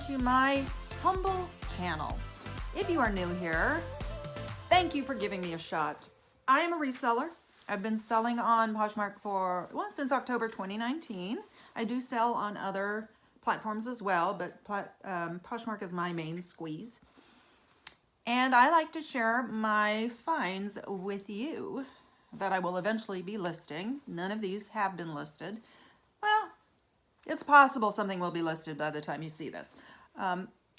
to my humble channel. If you are new here, thank you for giving me a shot. I am a reseller. I've been selling on Poshmark since October 2019. I do sell on other platforms as well, but Poshmark is my main squeeze. And I like to share my finds with you that I will eventually be listing. None of these have been listed. Well, it's possible something will be listed by the time you see this.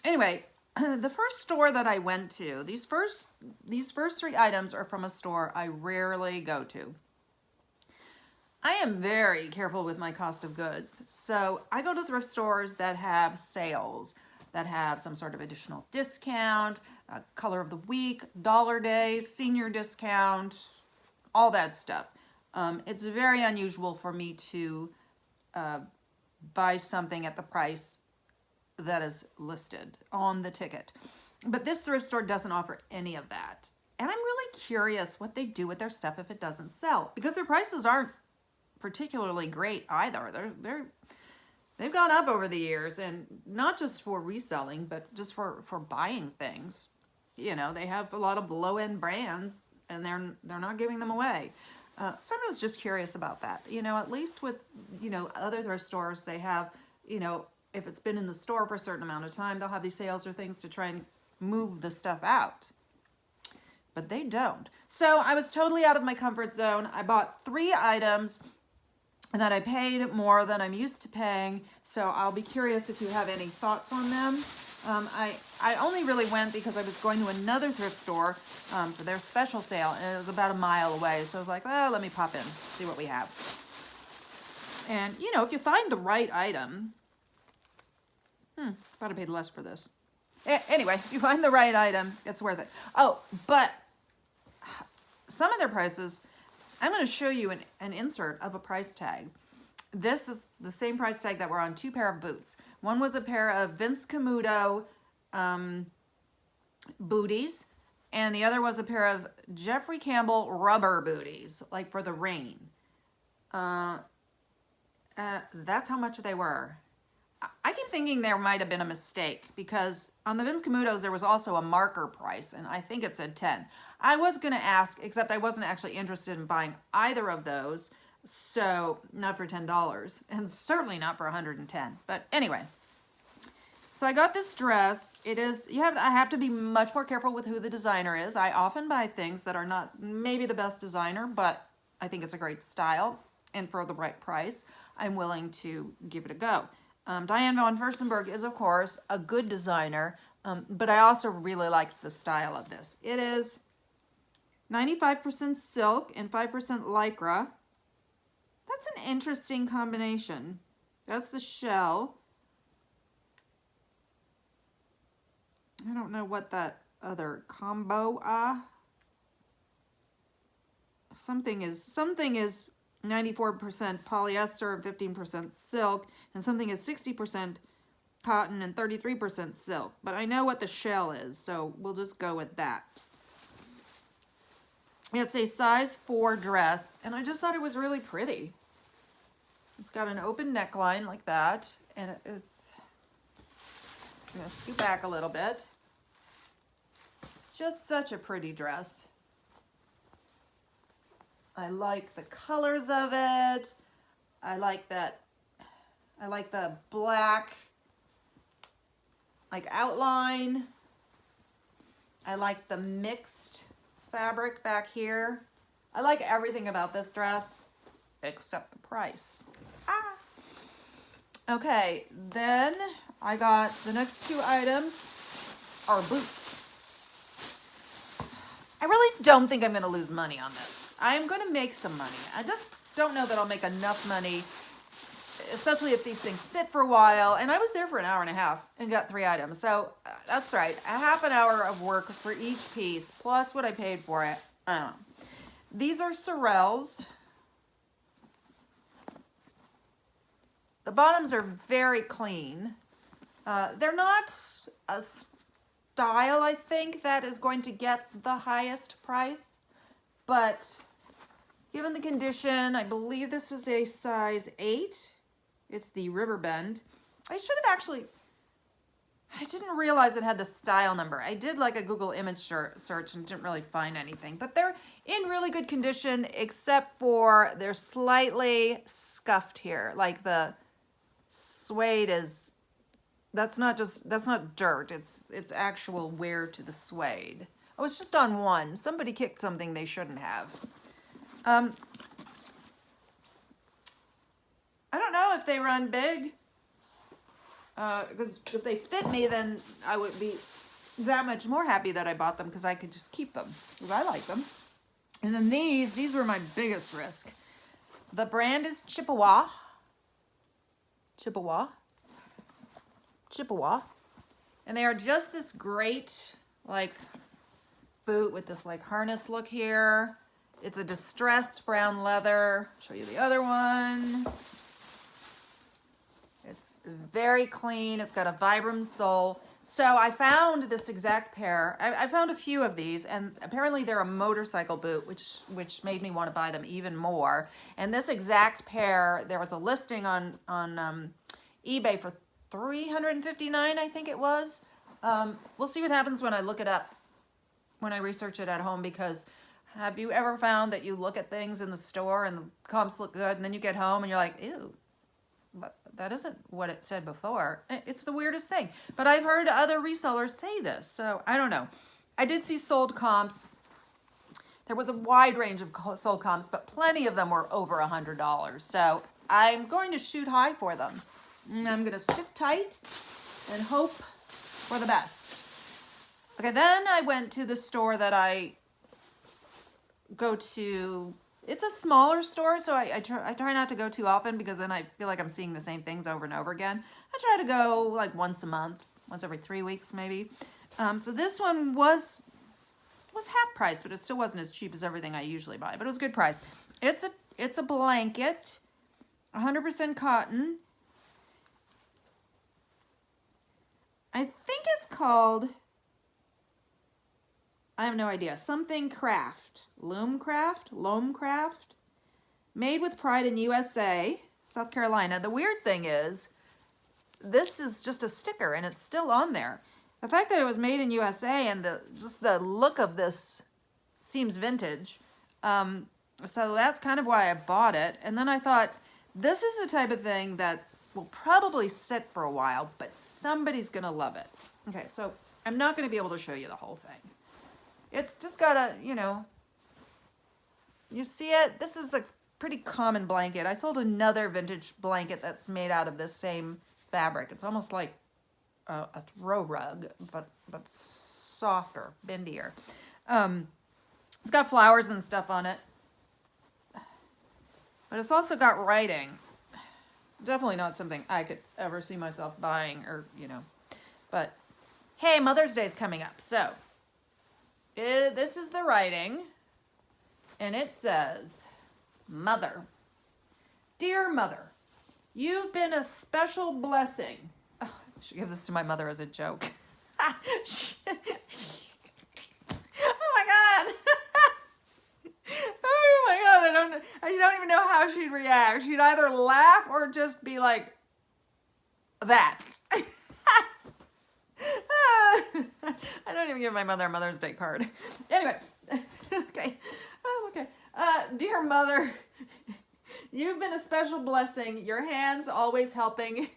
Anyway, the first store that I went to, these first three items are from a store I rarely go to. I am very careful with my cost of goods. So I go to thrift stores that have sales, that have some sort of additional discount, color of the week, dollar days, senior discount, all that stuff. It's very unusual for me to buy something at the price that is listed on the ticket. But this thrift store doesn't offer any of that. And I'm really curious what they do with their stuff if it doesn't sell, because their prices aren't particularly great either. They've gone up over the years, and not just for reselling, but just for buying things. You know, they have a lot of low-end brands, and they're not giving them away. So I was just curious about that. You know, at least with, other thrift stores, they have, if it's been in the store for a certain amount of time, they'll have these sales or things to try and move the stuff out. But they don't. So I was totally out of my comfort zone. I bought 3 items that I paid more than I'm used to paying. So I'll be curious if you have any thoughts on them. I only really went because I was going to another thrift store for their special sale, and it was about a mile away. So I was like, well, let me pop in, see what we have. And, if you find the right item, thought I paid less for this. Anyway, if you find the right item, it's worth it. Oh, but some of their prices, I'm going to show you an insert of a price tag. This is the same price tag that were on 2 pair of boots. One was a pair of Vince Camuto booties, and the other was a pair of Jeffrey Campbell rubber booties, like for the rain. That's how much they were. I keep thinking there might have been a mistake, because on the Vince Camutos there was also a marker price, and I think it said 10. I was going to ask, except I wasn't actually interested in buying either of those, so not for $10, and certainly not for $110. But anyway, so I got this dress. I have to be much more careful with who the designer is. I often buy things that are not maybe the best designer, but I think it's a great style, and for the right price, I'm willing to give it a go. Diane von Furstenberg is, of course, a good designer, but I also really liked the style of this. It is 95% silk and 5% lycra. That's an interesting combination. That's the shell. I don't know what that other combo something is 94% polyester, 15% silk, and something is 60% cotton and 33% silk. But I know what the shell is, so we'll just go with that. It's a size 4 dress, and I just thought it was really pretty. It's got an open neckline like that, and it's, I'm going to scoot back a little bit. Just such a pretty dress. I like the colors of it. I like the black outline. I like the mixed fabric back here. I like everything about this dress except the price. Okay, then I got the next 2 items are boots. I really don't think I'm going to lose money on this. I'm going to make some money. I just don't know that I'll make enough money, especially if these things sit for a while. And I was there for an hour and a half and got 3 items. So that's right. A half an hour of work for each piece, plus what I paid for it. I don't know. These are Sorels. The bottoms are very clean. They're not a style, I think, that is going to get the highest price. But given the condition, I believe this is a size 8. It's the Riverbend. I should have actually I didn't realize it had the style number. I did like a Google image search and didn't really find anything, but they're in really good condition, except for they're slightly scuffed here. Like the suede is, that's not dirt. It's actual wear to the suede. Oh, it's just on one. Somebody kicked something they shouldn't have. I don't know if they run big. Because if they fit me, then I would be that much more happy that I bought them, because I could just keep them, because I like them. And then these were my biggest risk. The brand is Chippewa. And they are just this great, like, boot with this, like, harness look here. It's a distressed brown leather. I'll show you the other one. It's very clean. It's got a Vibram sole. So I found this exact pair. I found a few of these, and apparently they're a motorcycle boot, which made me want to buy them even more. And this exact pair, there was a listing on eBay for $359, I think it was. We'll see what happens when I look it up, when I research it at home, because have you ever found that you look at things in the store and the comps look good, and then you get home and you're like, ew, but that isn't what it said before. It's the weirdest thing. But I've heard other resellers say this, so I don't know. I did see sold comps. There was a wide range of sold comps, but plenty of them were over $100. So I'm going to shoot high for them. And I'm going to sit tight and hope for the best. Okay, then I went to the store that I go to. It's a smaller store, so I try not to go too often, because then I feel like I'm seeing the same things over and over again. I try to go like once a month, once every 3 weeks maybe. So this one was half price, but it still wasn't as cheap as everything I usually buy, but it was a good price. It's a blanket, 100% cotton. I think it's called, I have no idea, something craft. Loam craft, made with pride in USA, South Carolina. The weird thing is, this is just a sticker and it's still on there. The fact that it was made in USA and just the look of this seems vintage. So that's kind of why I bought it. And then I thought, this is the type of thing that will probably sit for a while, but somebody's gonna love it. Okay, so I'm not gonna be able to show you the whole thing. It's just got a, you see it? This is a pretty common blanket. I sold another vintage blanket that's made out of this same fabric. It's almost like a throw rug, but softer, bendier. It's got flowers and stuff on it. But it's also got writing. Definitely not something I could ever see myself buying, or, But, hey, Mother's Day is coming up. So, this is the writing. And it says, Mother. Dear Mother, you've been a special blessing. Oh, I should give this to my mother as a joke. Oh my God. Oh my God, I don't even know how she'd react. She'd either laugh or just be like, that. I don't even give my mother a Mother's Day card. Anyway, okay. Oh, okay. Dear Mother, you've been a special blessing. Your hands always helping.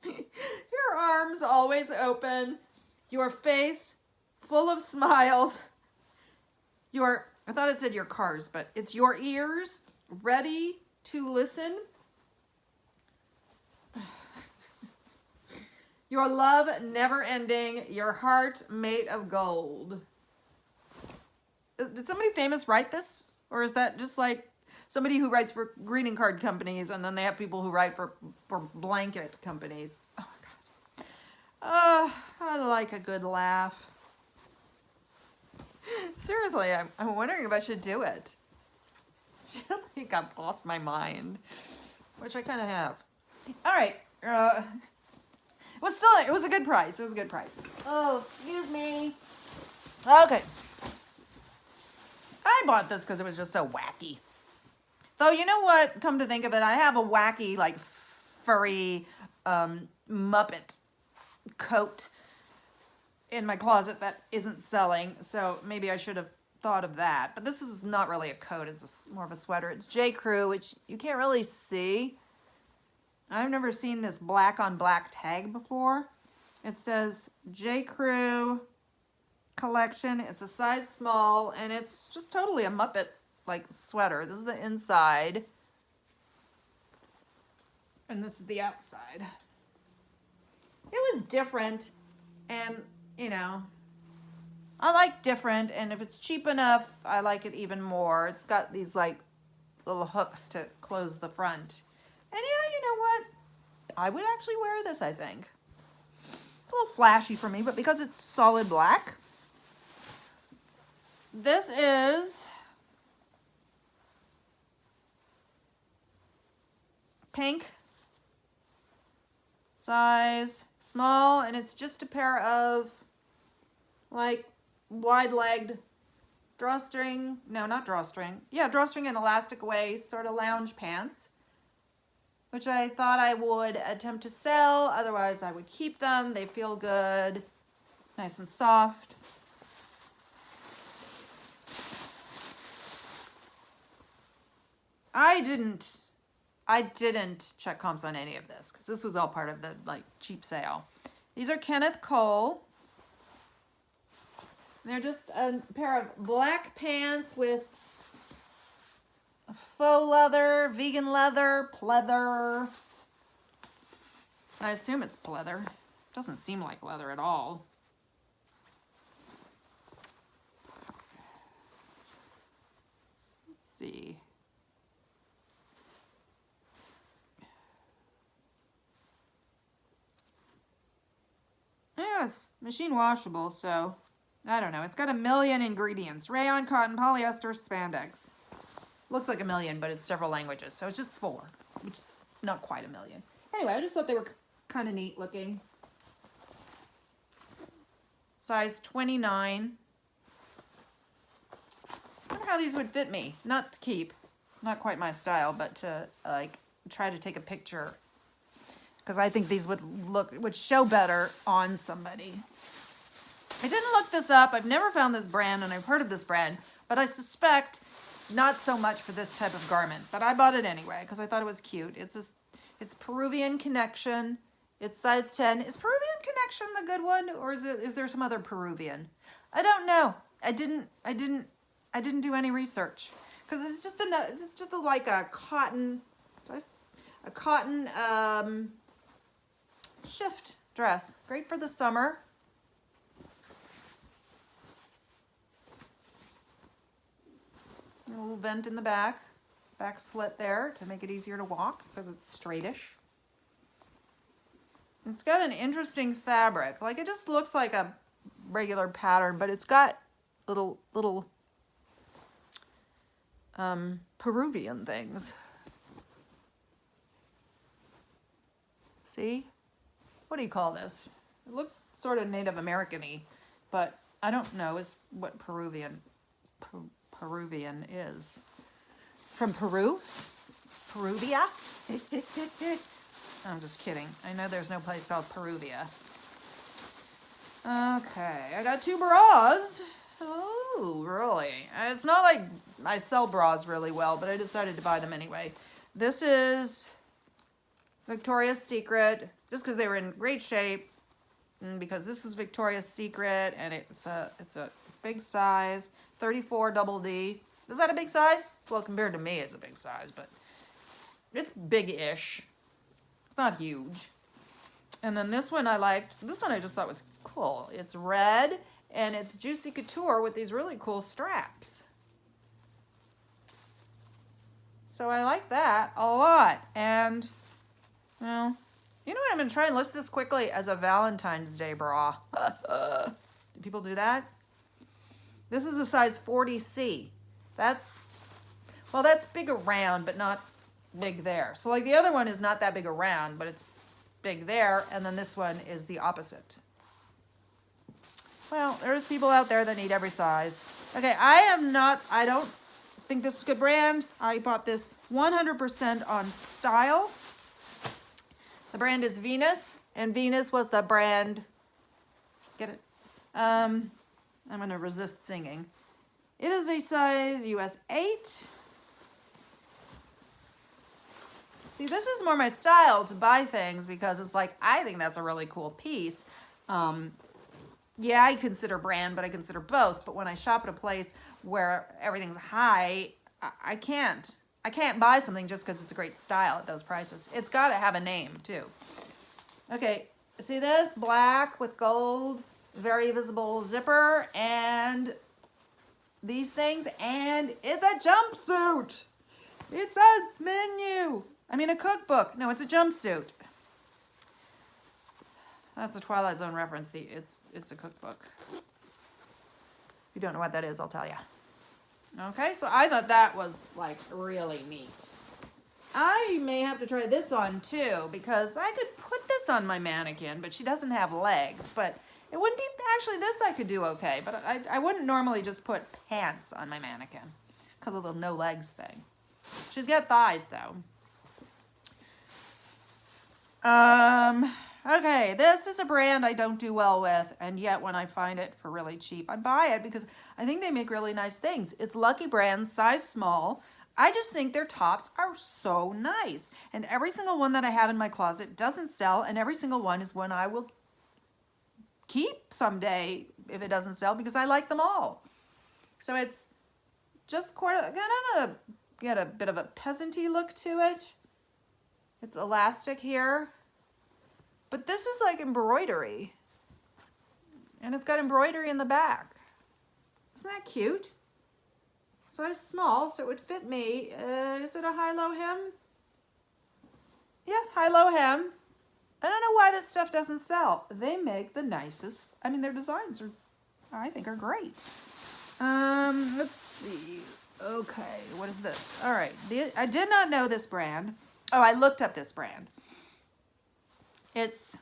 Your arms always open. Your face full of smiles. I thought it said your cars, but it's your ears ready to listen. Your love never ending. Your heart made of gold. Did somebody famous write this? Or is that just like somebody who writes for greeting card companies, and then they have people who write for blanket companies? Oh my God. I like a good laugh. Seriously, I'm wondering if I should do it. I feel like I've lost my mind, which I kind of have. All right. It was a good price. It was a good price. Oh, excuse me. Okay. I bought this because it was just so wacky. Though, you know what? Come to think of it, I have a wacky, like, furry Muppet coat in my closet that isn't selling, so maybe I should have thought of that. But this is not really a coat, it's more of a sweater. It's J. Crew, which you can't really see. I've never seen this black on black tag before. It says J. Crew collection. It's a size small, and it's just totally a Muppet like sweater. This is the inside, and this is the outside. It was different, and you know, I like different, and if it's cheap enough, I like it even more. It's got these like little hooks to close the front. And yeah, you know what? I would actually wear this, I think. It's a little flashy for me, but because it's solid black. This is pink, size small, and it's just a pair of like wide-legged drawstring, no, not drawstring, yeah, drawstring and elastic waist, sort of lounge pants, which I thought I would attempt to sell. Otherwise, I would keep them. They feel good, nice and soft. I didn't check comps on any of this because this was all part of the like cheap sale. These are Kenneth Cole. They're just a pair of black pants with faux leather, vegan leather, pleather. I assume it's pleather. Doesn't seem like leather at all. Let's see. Yeah, it's machine washable, so I don't know. It's got 1 million ingredients. Rayon, cotton, polyester, spandex. Looks like 1 million, but it's several languages, so it's just 4, which is not quite 1 million. Anyway, I just thought they were kind of neat looking. Size 29. I wonder how these would fit me. Not to keep. Not quite my style, but to like try to take a picture. Because I think these would show better on somebody. I didn't look this up. I've never found this brand, and I've heard of this brand, but I suspect not so much for this type of garment. But I bought it anyway because I thought it was cute. It's Peruvian Connection. It's size 10. Is Peruvian Connection the good one, or is there some other Peruvian? I don't know. I didn't do any research because it's just like a cotton shift dress. Great for the summer. A little vent in the back slit there to make it easier to walk because it's straightish. It's got an interesting fabric. Like it just looks like a regular pattern, but it's got little Peruvian things. See? What do you call this? It looks sort of Native American-y, but I don't know what Peruvian is. From Peru? Peruvia? I'm just kidding. I know there's no place called Peruvia. Okay, I got 2 bras. Oh, really? It's not like I sell bras really well, but I decided to buy them anyway. This is Victoria's Secret, just because they were in great shape, and because this is Victoria's Secret, and it's a big size, 34 double D. Is that a big size? Well, compared to me, it's a big size, but it's big-ish. It's not huge. And then this one I liked. This one I just thought was cool. It's red, and it's Juicy Couture with these really cool straps. So I like that a lot. And, well, you know what? I'm going to try and list this quickly as a Valentine's Day bra. Do people do that? This is a size 40C. That's big around, but not big there. So like the other one is not that big around, but it's big there. And then this one is the opposite. Well, there's people out there that need every size. Okay, I don't think this is a good brand. I bought this 100% on style. The brand is Venus. And Venus was the brand. Get it? I'm going to resist singing. It is a size US 8. See, this is more my style to buy things because it's like, I think that's a really cool piece. Yeah, I consider brand, but I consider both. But when I shop at a place where everything's high, I can't buy something just because it's a great style at those prices. It's got to have a name too. Okay, see this? Black with gold, very visible zipper, and these things, and it's a jumpsuit. It's a menu. I mean, a cookbook. No, it's a jumpsuit. That's a Twilight Zone reference. It's a cookbook. If you don't know what that is, I'll tell you. Okay, so I thought that was like really neat. I may have to try this on too because I could put this on my mannequin, but she doesn't have legs. But it wouldn't be, actually this I could do okay, but I wouldn't normally just put pants on my mannequin because of the no legs thing. She's got thighs though. Okay, this is a brand I don't do well with, and yet when I find it for really cheap, I buy it because I think they make really nice things. It's Lucky Brand, size small. I just think their tops are so nice, and every single one that I have in my closet doesn't sell, and every single one is one I will keep someday if it doesn't sell because I like them all. So it's just gonna get a bit of a peasant-y look to it. It's elastic here. But this is like embroidery. And it's got embroidery in the back. Isn't that cute? Size small, so it would fit me. Is it a high-low hem? Yeah, high-low hem. I don't know why this stuff doesn't sell. They make the nicest. I mean, their designs are, I think, are great. Let's see. Okay, what is this? All right, I did not know this brand. Oh, I looked up this brand. It's,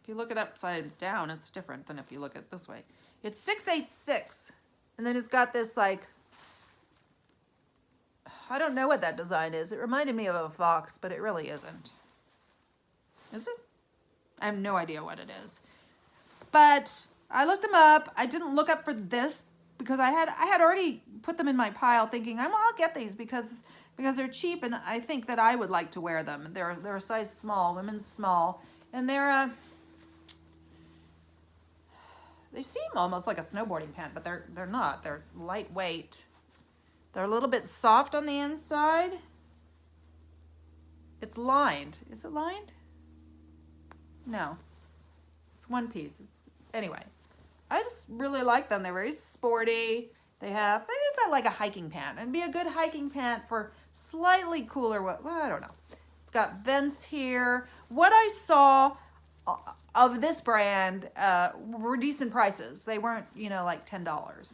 if you look it upside down, it's different than if you look at it this way. It's 686, and then it's got this like, I don't know what that design is. It reminded me of a fox, but it really isn't. Is it? I have no idea what it is. But I looked them up. I didn't look up for this because I had already put them in my pile thinking I'll get these because they're cheap and I think that I would like to wear them. They're a size small, women's small, and they seem almost like a snowboarding pant, but they're not. They're lightweight. They're a little bit soft on the inside. It's lined. Is it lined? No. It's one piece. Anyway, I just really like them. They're very sporty. Maybe it's like a hiking pant. It'd be a good hiking pant for slightly cooler, well, I don't know. It's got vents here. What I saw of this brand were decent prices. They weren't, like $10.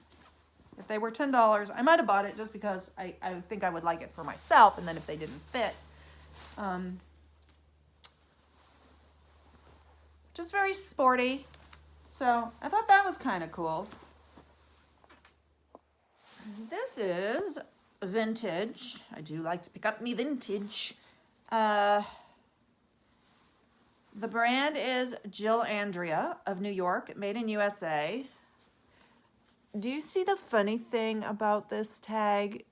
If they were $10, I might have bought it just because I think I would like it for myself, and then if they didn't fit. Just very sporty. So I thought that was kind of cool. This is vintage. I do like to pick up me vintage. The brand is Jill Andrea of New York, made in USA. Do you see the funny thing about this tag?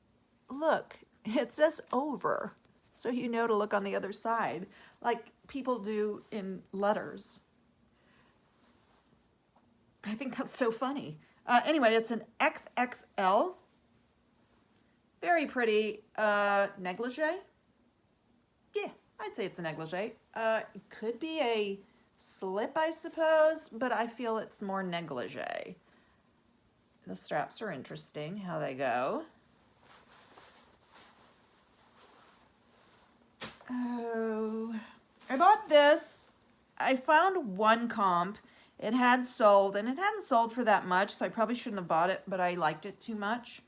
Look, it says over, so you know to look on the other side, like people do in letters. I think that's so funny. Anyway, it's an XXL. Very pretty negligee. Yeah, I'd say it's a negligee. It could be a slip, I suppose, but I feel it's more negligee. The straps are interesting, how they go. Oh, I bought this. I found one comp. It had sold, and it hadn't sold for that much, so I probably shouldn't have bought it, but I liked it too much.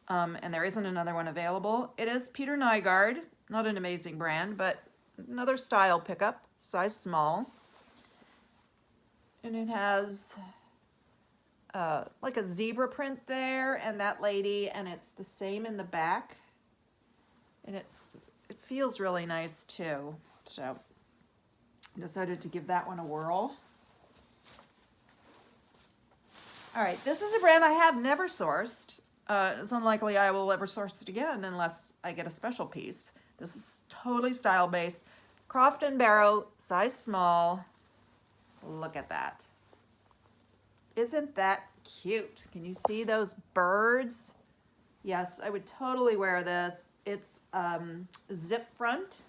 And there isn't another one available. It is Peter Nygard, not an amazing brand, but another style pickup, size small. And it has like a zebra print there, and that lady, and it's the same in the back. And it feels really nice too. So Decided to give that one a whirl. All right, this is a brand I have never sourced. It's unlikely I will ever source it again unless I get a special piece. This is totally style-based. Croft & Barrow, size small. Look at that. Isn't that cute? Can you see those birds? Yes, I would totally wear this. It's zip front.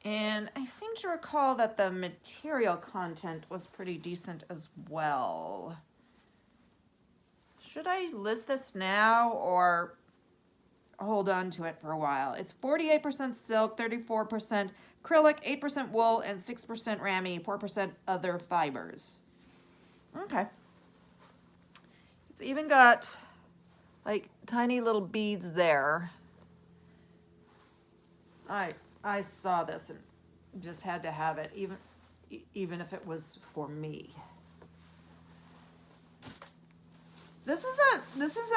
And I seem to recall that the material content was pretty decent as well. Should I list this now or hold on to it for a while? It's 48% silk, 34% acrylic, 8% wool, and 6% ramie, 4% other fibers. Okay. It's even got like tiny little beads there. I saw this and just had to have it, even if it was for me. This is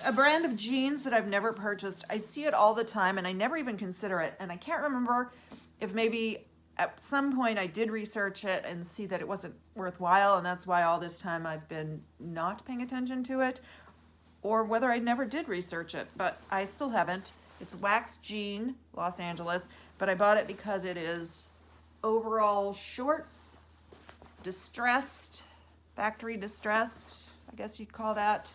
a brand of jeans that I've never purchased. I see it all the time and I never even consider it. And I can't remember if maybe at some point I did research it and see that it wasn't worthwhile, and that's why all this time I've been not paying attention to it, or whether I never did research it, but I still haven't. It's Wax Jean, Los Angeles, but I bought it because it is overall shorts, distressed, factory distressed, I guess you'd call that,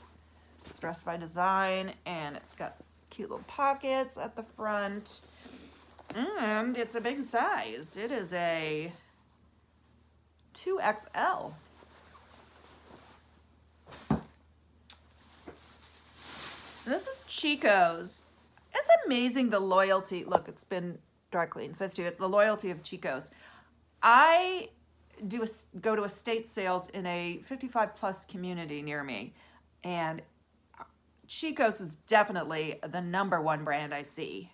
distressed by design, and it's got cute little pockets at the front, and it's a big size. It is a 2XL. This is Chico's. It's amazing the loyalty. Look, it's been dry cleaned. It says to it, the loyalty of Chico's. I go to estate sales in a 55 plus community near me, and Chico's is definitely the #1 brand I see.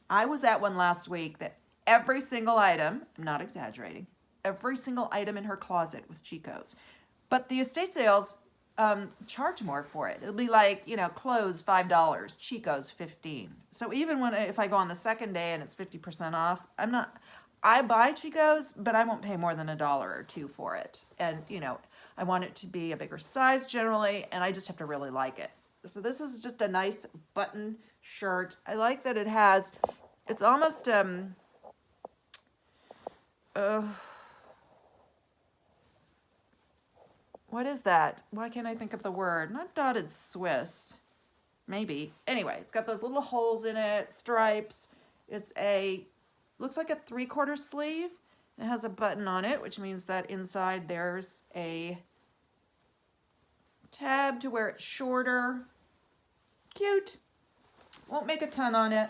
I was at one last week that every single item, I'm not exaggerating, every single item in her closet was Chico's. But the estate sales charge more for it. It'll be like, clothes $5, Chico's $15. So even if I go on the second day and it's 50% off, I buy Chico's, but I won't pay more than $1 or $2 for it. And I want it to be a bigger size generally, and I just have to really like it. So this is just a nice button shirt. I like that it's almost what is that? Why can't I think of the word? Not dotted Swiss. Maybe. Anyway, it's got those little holes in it, stripes. Looks like a 3/4 sleeve. It has a button on it, which means that inside there's a tab to where it's shorter. Cute. Won't make a ton on it,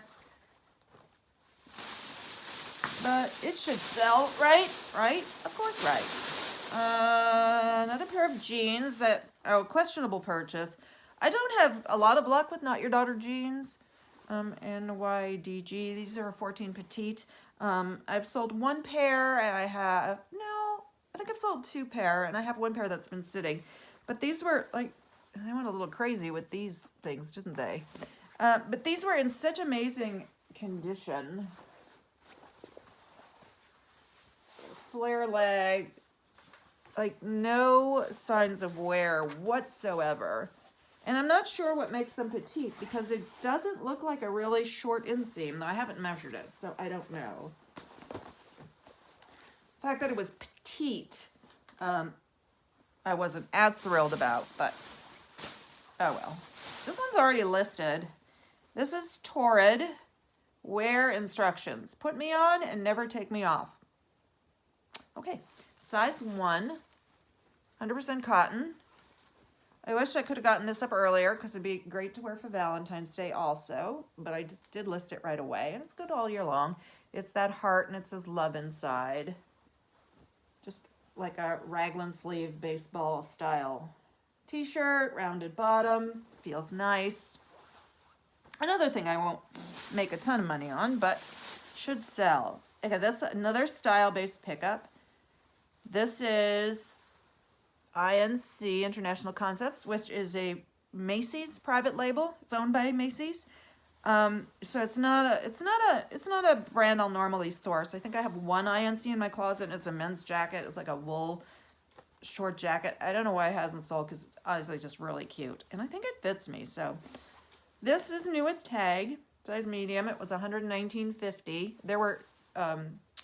but it should sell, right? Right? Of course, right. Another pair of jeans questionable purchase. I don't have a lot of luck with Not Your Daughter jeans. NYDG. These are a 14 petite. I've sold one pair, and I think I've sold 2 pair, and I have 1 pair that's been sitting. But these were they went a little crazy with these things, didn't they? But these were in such amazing condition. Flare leg, no signs of wear whatsoever. And I'm not sure what makes them petite because it doesn't look like a really short inseam, though I haven't measured it, so I don't know. The fact that it was petite, I wasn't as thrilled about, but oh well. This one's already listed. This is Torrid. Wear instructions. Put me on and never take me off. Okay, size 1, 100% cotton. I wish I could have gotten this up earlier because it'd be great to wear for Valentine's Day also, but I just did list it right away, and it's good all year long. It's that heart, and it says love inside. Just like a raglan sleeve baseball style t-shirt, rounded bottom, feels nice. Another thing I won't make a ton of money on, but should sell. Okay, this is another style-based pickup. This is INC, International Concepts, which is a Macy's private label. It's owned by Macy's. So it's not a brand I'll normally source. I think I have one INC in my closet, and it's a men's jacket. It's like a wool short jacket. I don't know why it hasn't sold, because it's honestly just really cute, and I think it fits me. So this is new with tag, size medium. It was $119.50. There were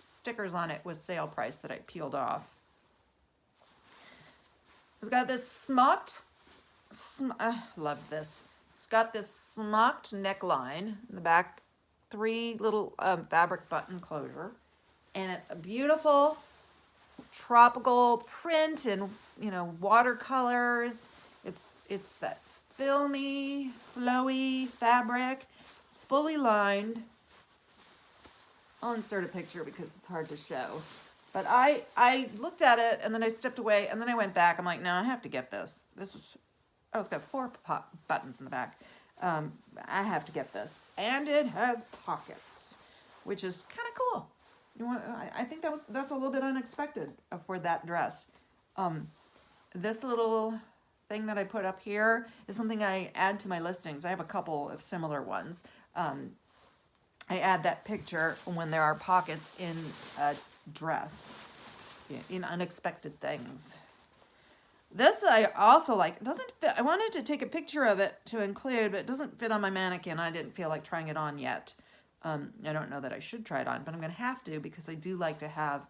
stickers on it with sale price that I peeled off. It's got this smocked, love this. It's got this smocked neckline in the back, 3 little fabric button closure, and it's a beautiful tropical print and, you know, watercolors. It's that filmy, flowy fabric, fully lined. I'll insert a picture because it's hard to show. But I looked at it, and then I stepped away, and then I went back. I'm like, no, I have to get this. It's got 4 buttons in the back. I have to get this. And it has pockets, which is kind of cool. I think that's a little bit unexpected for that dress. This little thing that I put up here is something I add to my listings. I have a couple of similar ones. I add that picture when there are pockets in a dress, in unexpected things. This I also like. It doesn't fit. I wanted to take a picture of it to include, but it doesn't fit on my mannequin. I didn't feel like trying it on yet. I don't know that I should try it on, but I'm going to have to, because I do like to have,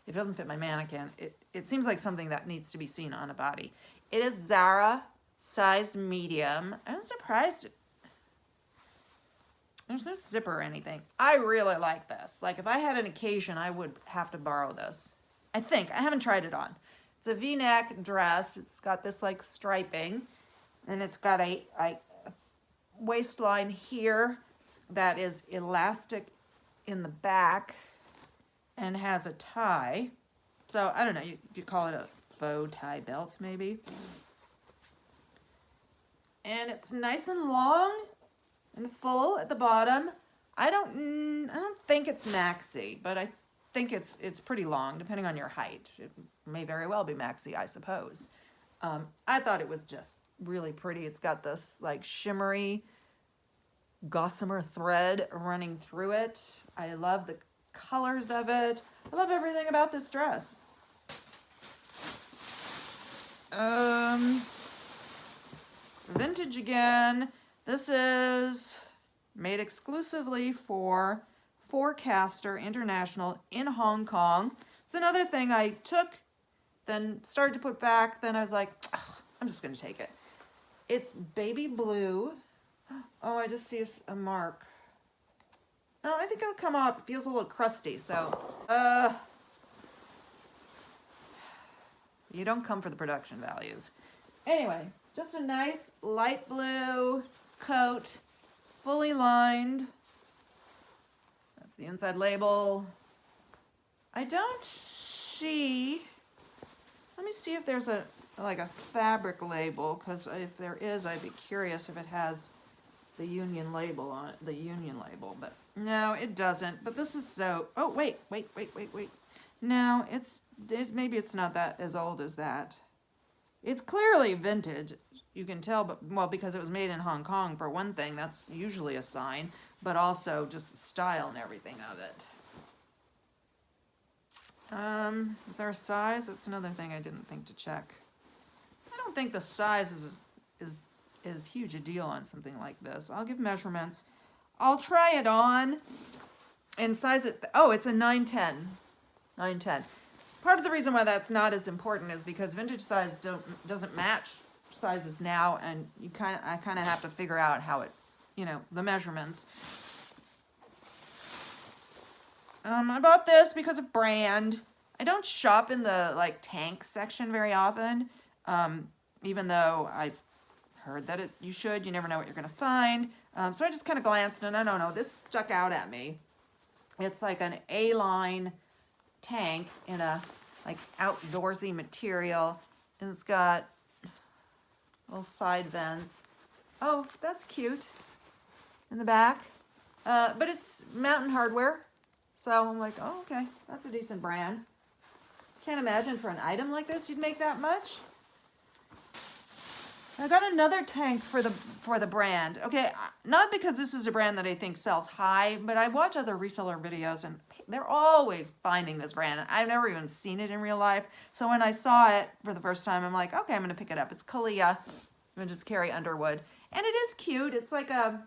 if it doesn't fit my mannequin, it seems like something that needs to be seen on a body. It is Zara, size medium. I'm surprised there's no zipper or anything. I really like this. Like, if I had an occasion, I would have to borrow this. I think. I haven't tried it on. It's a V-neck dress. It's got this like striping, and it's got a waistline here that is elastic in the back and has a tie. So I don't know, you call it a faux tie belt maybe. And it's nice and long and full at the bottom. I don't think it's maxi, but I think it's pretty long depending on your height. It may very well be maxi, I suppose. I thought it was just really pretty. It's got this like shimmery gossamer thread running through it. I love the colors of it. I love everything about this dress. Vintage again. This is made exclusively for Forecaster International in Hong Kong. It's another thing I took, then started to put back, then I was like, I'm just going to take it. It's baby blue. Oh, I just see a mark. Oh, I think it'll come off. It feels a little crusty, so you don't come for the production values. Anyway, just a nice light blue coat, fully lined. That's the inside label. I don't see, let me see if there's a fabric label, because if there is, I'd be curious if it has the union label on it, but no, it doesn't. But this is so, oh, wait. No, it's maybe it's not that as old as that. It's clearly vintage. You can tell, but well, because it was made in Hong Kong, for one thing, that's usually a sign, but also just the style and everything of it. Is there a size? That's another thing I didn't think to check. I don't think the size is huge a deal on something like this. I'll give measurements. I'll try it on and size it. Oh, it's a 9'10". 9'10". Part of the reason why that's not as important is because vintage size doesn't match sizes now, and I kind of have to figure out how it, the measurements. I bought this because of brand. I don't shop in the tank section very often, even though I've heard that you should. You never know what you're gonna find. So I just kind of glanced, and I don't know, this stuck out at me. It's like an A-line tank in a outdoorsy material, and it's got little side vents. Oh, that's cute in the back. But it's Mountain Hardware, so I'm like, oh, okay, that's a decent brand. Can't imagine for an item like this you'd make that much. I got another tank for the brand. Okay, not because this is a brand that I think sells high, but I watch other reseller videos and they're always finding this brand. I've never even seen it in real life. So when I saw it for the first time, I'm like, okay, I'm gonna pick it up. It's Kalia. I'm gonna just carry Underwood. And it is cute. It's like a,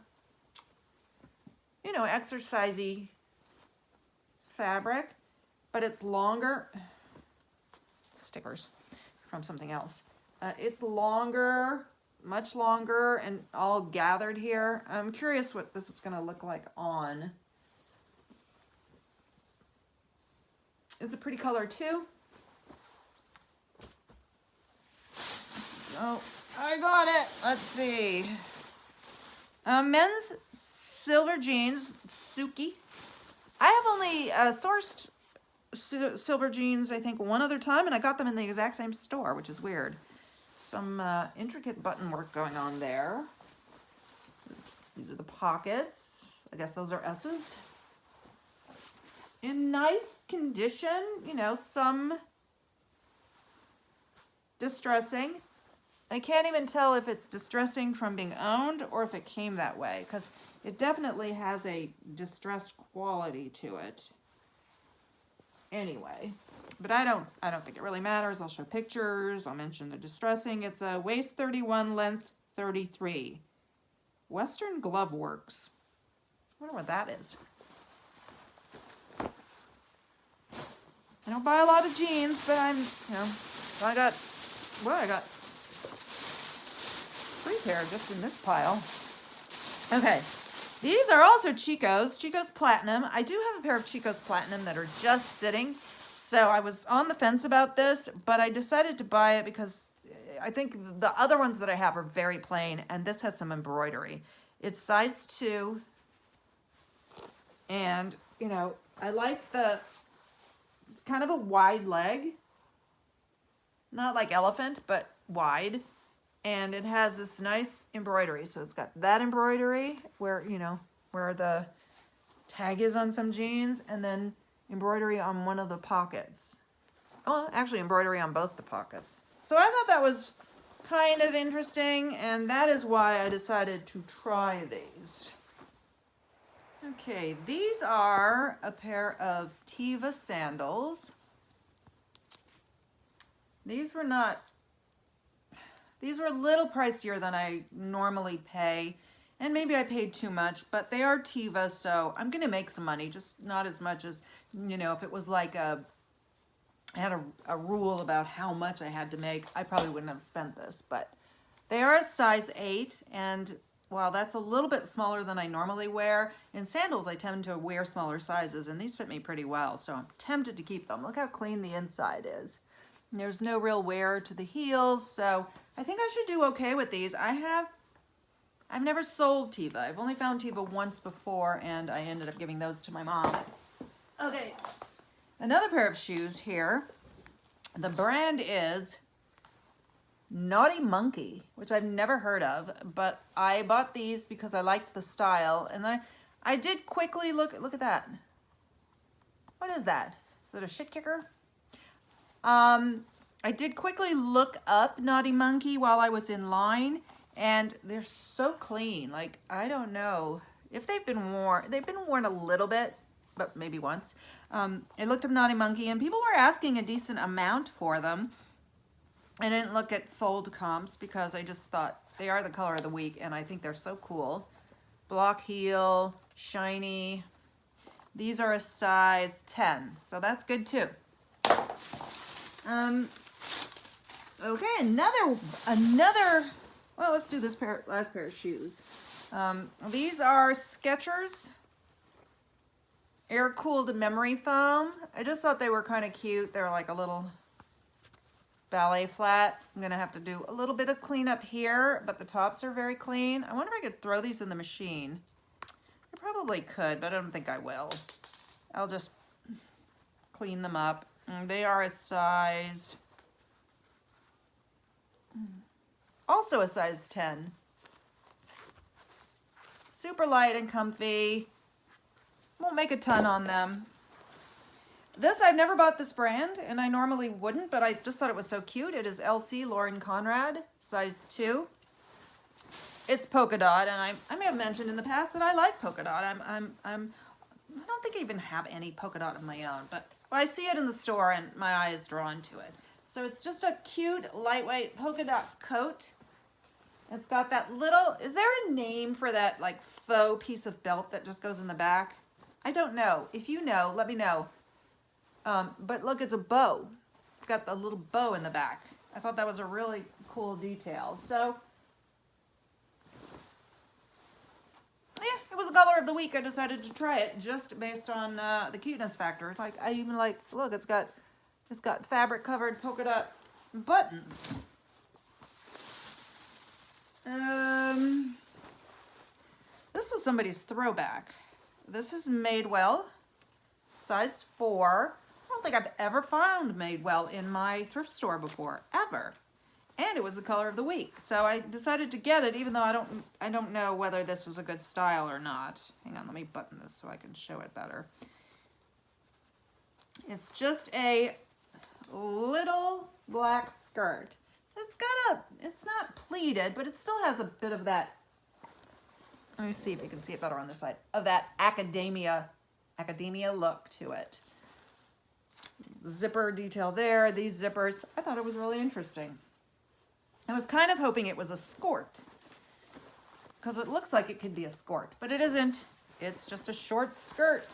you know, exercisey fabric, but it's longer. Stickers from something else. It's longer, much longer, and all gathered here. I'm curious what this is going to look like on. It's a pretty color too. So I got it. Let's see. Men's silver jeans, Suki. I have only sourced silver jeans, I think, one other time, and I got them in the exact same store, which is weird. Some intricate button work going on there. These are the pockets. I guess those are S's. In nice condition, you know, some distressing. I can't even tell if it's distressing from being owned or if it came that way, because it definitely has a distressed quality to it. Anyway, but I don't think it really matters. I'll show pictures. I'll mention the distressing. It's a waist 31, length 33. Western Glove Works. I wonder what that is. I don't buy a lot of jeans, but I'm, you know, I got 3 pair just in this pile. Okay. These are also Chico's Platinum. I do have a pair of Chico's Platinum that are just sitting. So I was on the fence about this, but I decided to buy it because I think the other ones that I have are very plain, and this has some embroidery. It's size 2. And, you know, I like it's kind of a wide leg. Not like elephant, but wide. And it has this nice embroidery. So it's got that embroidery where, you know, where the tag is on some jeans, and then embroidery on one of the pockets. Oh, actually embroidery on both the pockets. So I thought that was kind of interesting, and that is why I decided to try these. Okay, these are a pair of Tiva Sandals. These were a little pricier than I normally pay, and maybe I paid too much, but they are Tiva, so I'm gonna make some money, just not as much as, you know, if it was like I had a rule about how much I had to make, I probably wouldn't have spent this, but they are a size 8, and while that's a little bit smaller than I normally wear, in sandals I tend to wear smaller sizes, and these fit me pretty well, so I'm tempted to keep them. Look how clean the inside is. And there's no real wear to the heels, so I think I should do okay with these. I've never sold Tiva. I've only found Tiva once before, and I ended up giving those to my mom. Okay, another pair of shoes here. The brand is Naughty Monkey, which I've never heard of, but I bought these because I liked the style, and then I did quickly look at that. What is that? Is it a shit kicker? I did quickly look up Naughty Monkey while I was in line, and they're so clean. Like, I don't know if they've been worn. They've been worn a little bit, but maybe once. I looked up Naughty Monkey, and people were asking a decent amount for them. I didn't look at sold comps because I just thought they are the color of the week, and I think they're so cool. Block heel, shiny. These are a size 10, so that's good too. Okay, another, well, let's do this last pair of shoes. These are Skechers air-cooled memory foam. I just thought they were kind of cute. They're like a little ballet flat. I'm gonna have to do a little bit of cleanup here, but the tops are very clean. I wonder if I could throw these in the machine. I probably could, but I don't think I will. I'll just clean them up. They are a size, also a size 10. Super light and comfy. Won't make a ton on them. I've never bought this brand, and I normally wouldn't, but I just thought it was so cute. It is LC Lauren Conrad, size 2. It's polka dot, and I may have mentioned in the past that I like polka dot. I don't think I even have any polka dot of my own, but I see it in the store and my eye is drawn to it. So it's just a cute, lightweight polka dot coat. It's got that little, is there a name for that like faux piece of belt that just goes in the back? I don't know. If you know, let me know. But look, it's a bow. It's got the little bow in the back. I thought that was a really cool detail. So, yeah, it was the color of the week. I decided to try it just based on the cuteness factor. Like, I even like, look, it's got fabric covered polka dot buttons. This was somebody's throwback. This is Madewell, size 4. I don't think I've ever found Madewell in my thrift store before, ever. And it was the color of the week, so I decided to get it, even though I don't know whether this is a good style or not. Hang on, let me button this so I can show it better. It's just a little black skirt. It's not pleated, but it still has a bit of that, let me see if you can see it better on this side, of that academia look to it. Zipper detail there, these zippers. I thought it was really interesting. I was kind of hoping it was a skirt, because it looks like it could be a skirt, but it isn't. It's just a short skirt.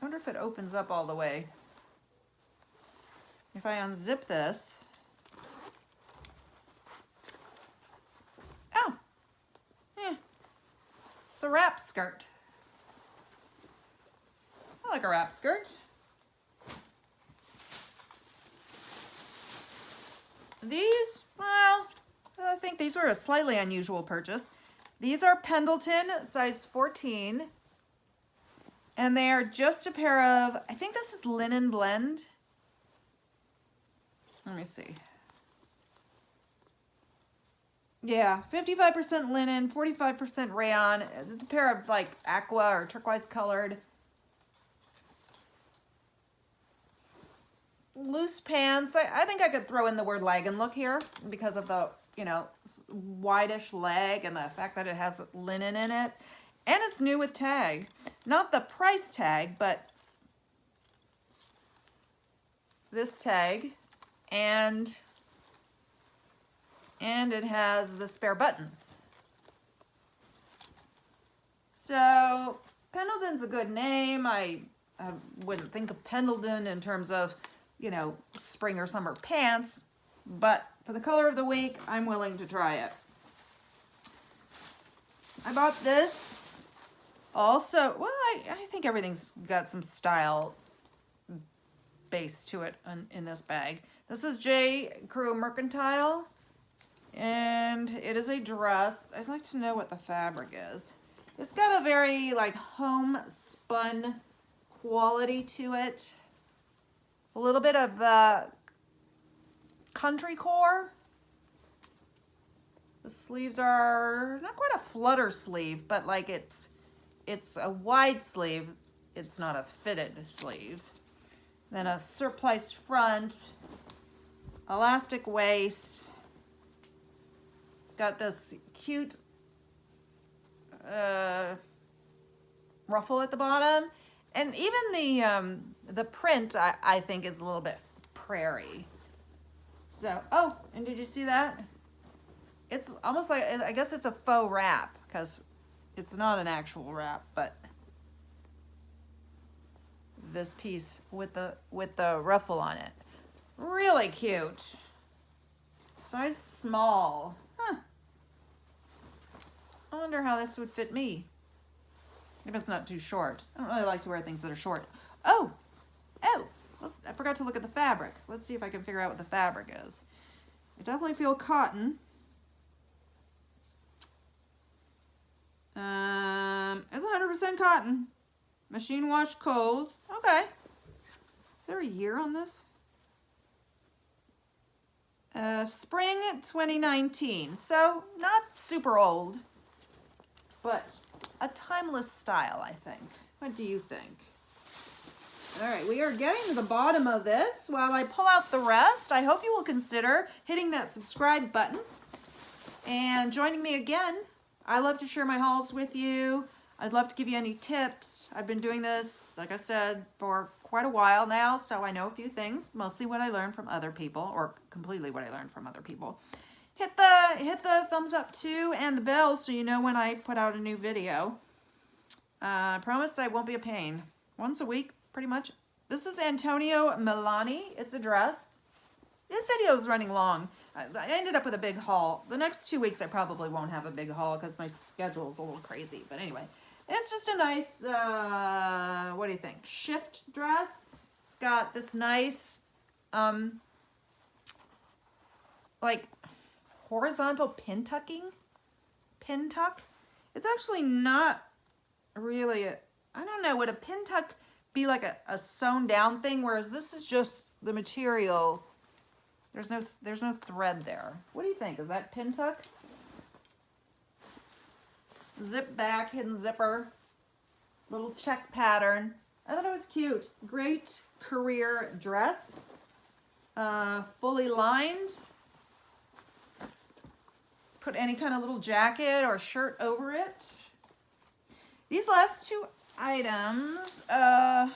I wonder if it opens up all the way. If I unzip this, oh, yeah, it's a wrap skirt. I like a wrap skirt. These, well, I think these were a slightly unusual purchase. These are Pendleton, size 14. And they are just a pair of, I think this is linen blend. Let me see. Yeah, 55% linen, 45% rayon. It's a pair of like aqua or turquoise colored. Loose pants. I think I could throw in the word leg and look here because of the, wideish leg and the fact that it has linen in it. And it's new with tag. Not the price tag, but this tag. And it has the spare buttons. So Pendleton's a good name. I wouldn't think of Pendleton in terms of, spring or summer pants, but for the color of the week, I'm willing to try it. I bought this also. Well, I think everything's got some style base to it in this bag. This is J. Crew Mercantile, and it is a dress. I'd like to know what the fabric is. It's got a very homespun quality to it. A little bit of country core. The sleeves are not quite a flutter sleeve, but it's a wide sleeve. It's not a fitted sleeve. Then a surplice front, elastic waist. Got this cute ruffle at the bottom. And even the print, I think, is a little bit prairie. So, oh, and did you see that? It's almost like, I guess it's a faux wrap, because it's not an actual wrap, but this piece with the ruffle on it. Really cute. Size small. Huh. I wonder how this would fit me. If it's not too short. I don't really like to wear things that are short. Oh! I forgot to look at the fabric. Let's see if I can figure out what the fabric is. I definitely feel cotton. It's 100% cotton. Machine wash cold. Okay. Is there a year on this? Spring 2019. So, not super old. But a timeless style, I think. What do you think? All right, we are getting to the bottom of this. While I pull out the rest, I hope you will consider hitting that subscribe button and joining me again. I love to share my hauls with you. I'd love to give you any tips. I've been doing this, like I said, for quite a while now, so I know a few things, mostly what I learned from other people, or completely what I learned from other people. Hit the thumbs up too and the bell so you know when I put out a new video. I promise I won't be a pain. Once a week, pretty much. This is Antonio Milani. It's a dress. This video is running long. I ended up with a big haul. The next 2 weeks I probably won't have a big haul because my schedule is a little crazy. But anyway, it's just a nice, what do you think? Shift dress. It's got this nice, like horizontal pin tuck. It's actually not really I don't know, would a pin tuck be like a sewn down thing, whereas this is just the material. There's no thread there. What do you think? Is that pin tuck? Zip back, hidden zipper, little check pattern. I thought it was cute. Great career dress. Fully lined. Put any kind of little jacket or shirt over it. These last two items are,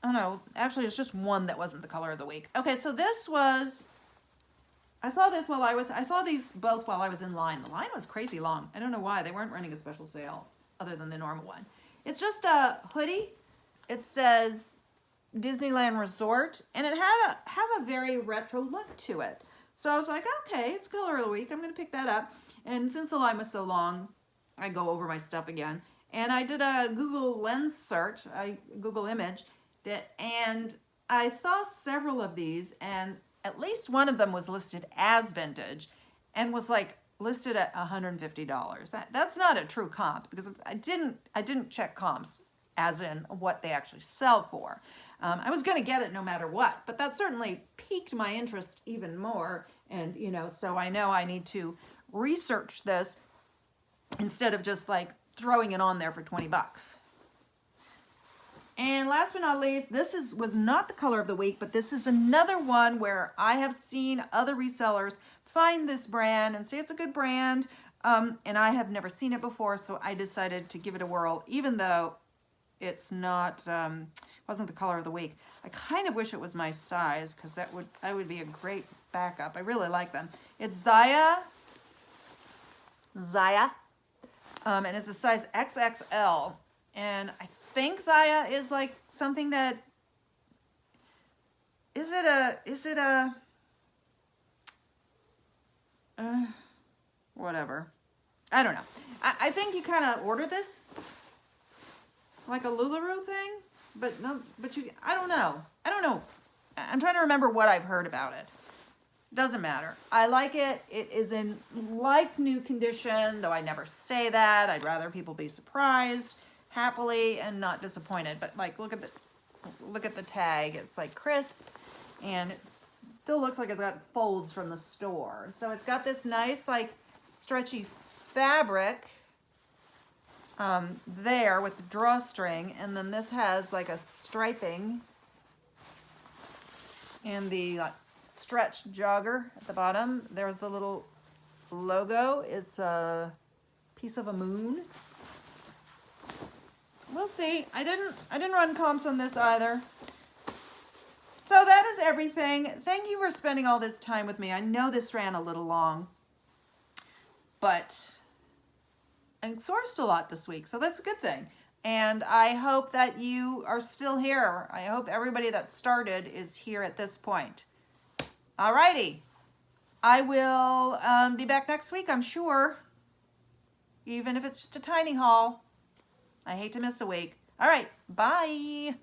oh no, actually it's just one that wasn't the color of the week. Okay, so this was, I saw these both while I was in line. The line was crazy long. I don't know why. They weren't running a special sale other than the normal one. It's just a hoodie. It says Disneyland Resort, and it has a very retro look to it. So I was like, okay, it's color of the week. I'm going to pick that up. And since the line was so long, I go over my stuff again. And I did a Google Lens search, Google image, and I saw several of these, and at least one of them was listed as vintage and was like listed at $150. That's not a true comp because I didn't check comps as in what they actually sell for. I was going to get it no matter what, but that certainly piqued my interest even more. And, so I know I need to research this instead of just like throwing it on there for 20 bucks. And last but not least, this was not the color of the week, but this is another one where I have seen other resellers find this brand and say it's a good brand. And I have never seen it before, so I decided to give it a whirl, even though it's not, wasn't the color of the week. I kind of wish it was my size because that would be a great backup. I really like them. It's Zaya, and it's a size XXL, and I think Zaya is like something that, whatever. I don't know. I think you kind of order this like a LuLaRoe thing, but I don't know. I'm trying to remember what I've heard about it. Doesn't matter. I like it. It is in like new condition, though I never say that. I'd rather people be surprised happily and not disappointed. But like, look at the tag. It's like crisp, and it still looks like it's got folds from the store. So it's got this nice like stretchy fabric there with the drawstring, and then this has like a striping and the stretch jogger at the bottom. There's the little logo. It's a piece of a moon. We'll see. I didn't run comps on this either. So that is everything. Thank you for spending all this time with me. I know this ran a little long, but I sourced a lot this week, so that's a good thing. And I hope that you are still here. I hope everybody that started is here at this point. Alrighty. I will be back next week, I'm sure. Even if it's just a tiny haul. I hate to miss a week. All right. Bye.